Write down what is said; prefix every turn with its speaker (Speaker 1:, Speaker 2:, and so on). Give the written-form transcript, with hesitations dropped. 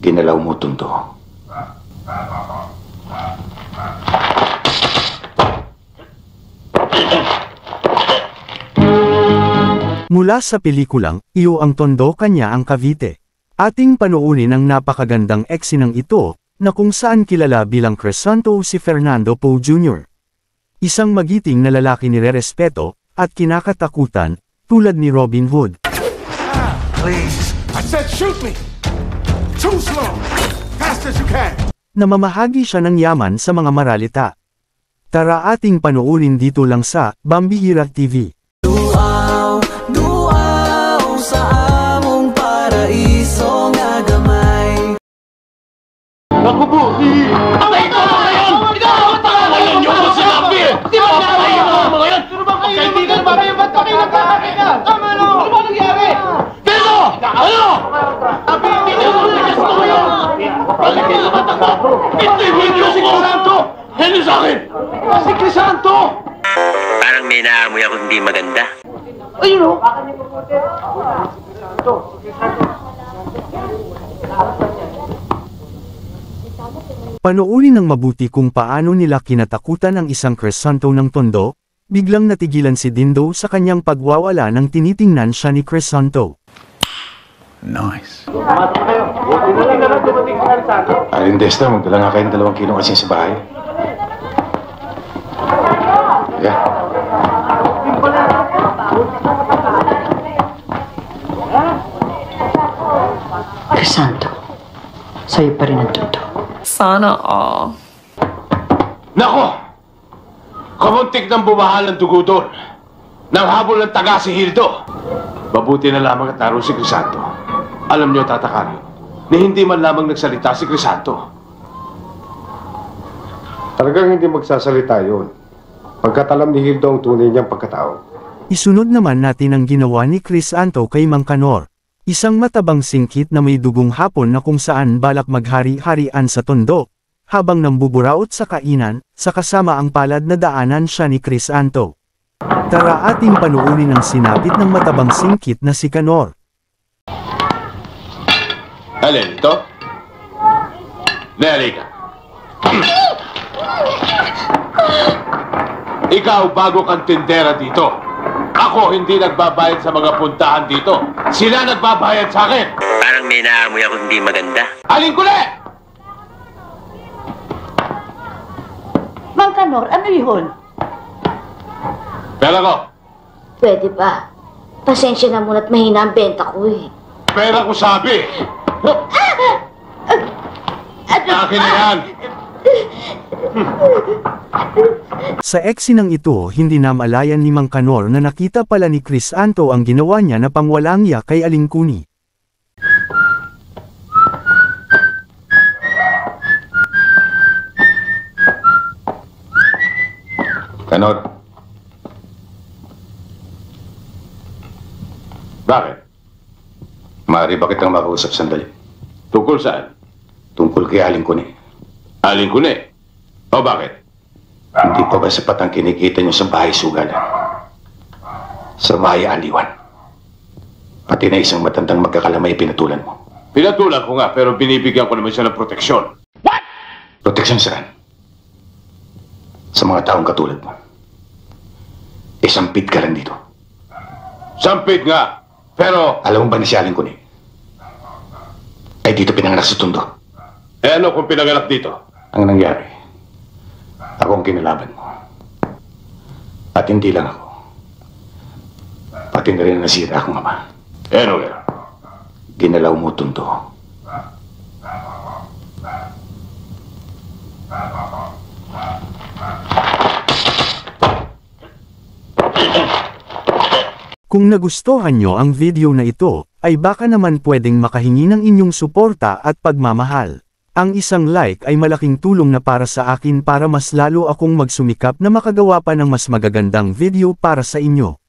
Speaker 1: Ginalaw mo Tondo.
Speaker 2: Mula sa pelikulang, Iyo ang Tondo Kanya ang Cavite. Ating panuunin ang napakagandang eksinang ito, na kung saan kilala bilang Crisanto si Fernando Poe Jr. Isang magiting na lalaki nirerespeto, at kinakatakutan, tulad ni Robin Hood.
Speaker 3: Please. I said shoot me! Too slow! Fast as you can!
Speaker 2: Namamahagi siya ng yaman sa mga maralita. Tara ating panuunin dito lang sa Bambihira TV.
Speaker 4: Sa among paraiso nga gamay.
Speaker 5: Naku po! Patay ko mga yan! Ngayon yung ko sinabi! Di ba patay ko mga yan? Kaibigan ba kayo? Ba't kami nagkakakinan? Tama no! Ano ba nangyari? Pedro! Ano? Sabi, hindi nyo nagkakas ko kayo! Balik kayo naman ang gato! Itiwin nyo si Crisanto! Hindi sa akin! Si Crisanto!
Speaker 6: Parang may naamoy ako hindi maganda.
Speaker 5: Ayun o!
Speaker 2: Panuurin ng mabuti kung paano nila kinatakutan ang isang Crisanto ng Tondo, biglang natigilan si Dindo sa kanyang pagwawala nang tinitingnan siya ni Crisanto.
Speaker 3: Nice.
Speaker 1: Aling Desta, magdala nga kayong 2 kilong asin sa bahay. Yeah.
Speaker 7: Crisanto, sa'yo pa rin ang Tondo.
Speaker 8: Sana all.
Speaker 5: Nako! Kamuntik ng bumahal ng dugo doon. Nang habol ng taga si Hildo. Mabuti na lamang at naroon si Crisanto. Alam niyo, Tata Carlo, na hindi man lamang nagsalita si Crisanto.
Speaker 9: Talagang hindi magsasalita yun. Pagkat alam ni Hildo ang tunay niyang pagkatao.
Speaker 2: Isunod naman natin ang ginawa ni Crisanto kay Mang Kanor. Isang matabang singkit na may dugong hapon na kung saan balak maghari-harian sa Tondo, habang nambuburaot sa kainan, sa kasama ang palad na daanan siya ni Crisanto. Tara ating panuunin ang sinapit ng matabang singkit na si Kanor.
Speaker 5: Alin ito? Neri ka. Ikaw bago kang tindera dito. Ako hindi nagbabayad sa mga puntahan dito. Sila nagbabayad sa akin.
Speaker 6: Parang may naamoy ako hindi maganda.
Speaker 5: Alin ko na!
Speaker 7: Mang Kanor, ano yun?
Speaker 5: Pera ko.
Speaker 10: Pwede ba? Pasensya na muna't mahina ang benta ko eh.
Speaker 5: Pera ko sabi. Akin na yan.
Speaker 2: Sa eksinang ito hindi na malayan ni Mang Kanor na nakita pala ni Crisanto ang ginawa niya na pangwalangya kay Aling Kuni.
Speaker 1: Kanor.
Speaker 5: Bakit?
Speaker 1: Maaari ba kitang makausap sandali?
Speaker 5: Tungkol saan?
Speaker 1: Tungkol kay Aling Kuni.
Speaker 5: Aling ko na eh. O bakit?
Speaker 1: Hindi pa ba sapat ang kinikita niyo sa bahay sugalan? Sa Maya Aliwan. Pati na isang matandang magkakalamay pinatulan mo.
Speaker 5: Pinatulan ko nga pero binibigyan ko naman siya ng proteksyon. What?
Speaker 1: Proteksyon saan? Sa mga taong katulad mo. Sampit ka lang dito.
Speaker 5: Sampit nga. Pero...
Speaker 1: Alam mo ba na si Aling Kuni? Ay dito pinanganak sa Tondo.
Speaker 5: Eh ano kung pinanganak dito?
Speaker 1: Ang nangyari, ako ang kinalaban mo. At hindi lang ako. Pati na rin nasira akong ama.
Speaker 5: Ano nga?
Speaker 1: Ginalaw mo Tondo.
Speaker 2: Kung nagustuhan nyo ang video na ito, ay baka naman pwedeng makahingi ng inyong suporta at pagmamahal. Ang isang like ay malaking tulong na para sa akin para mas lalo akong magsumikap na makagawa pa ng mas magagandang video para sa inyo.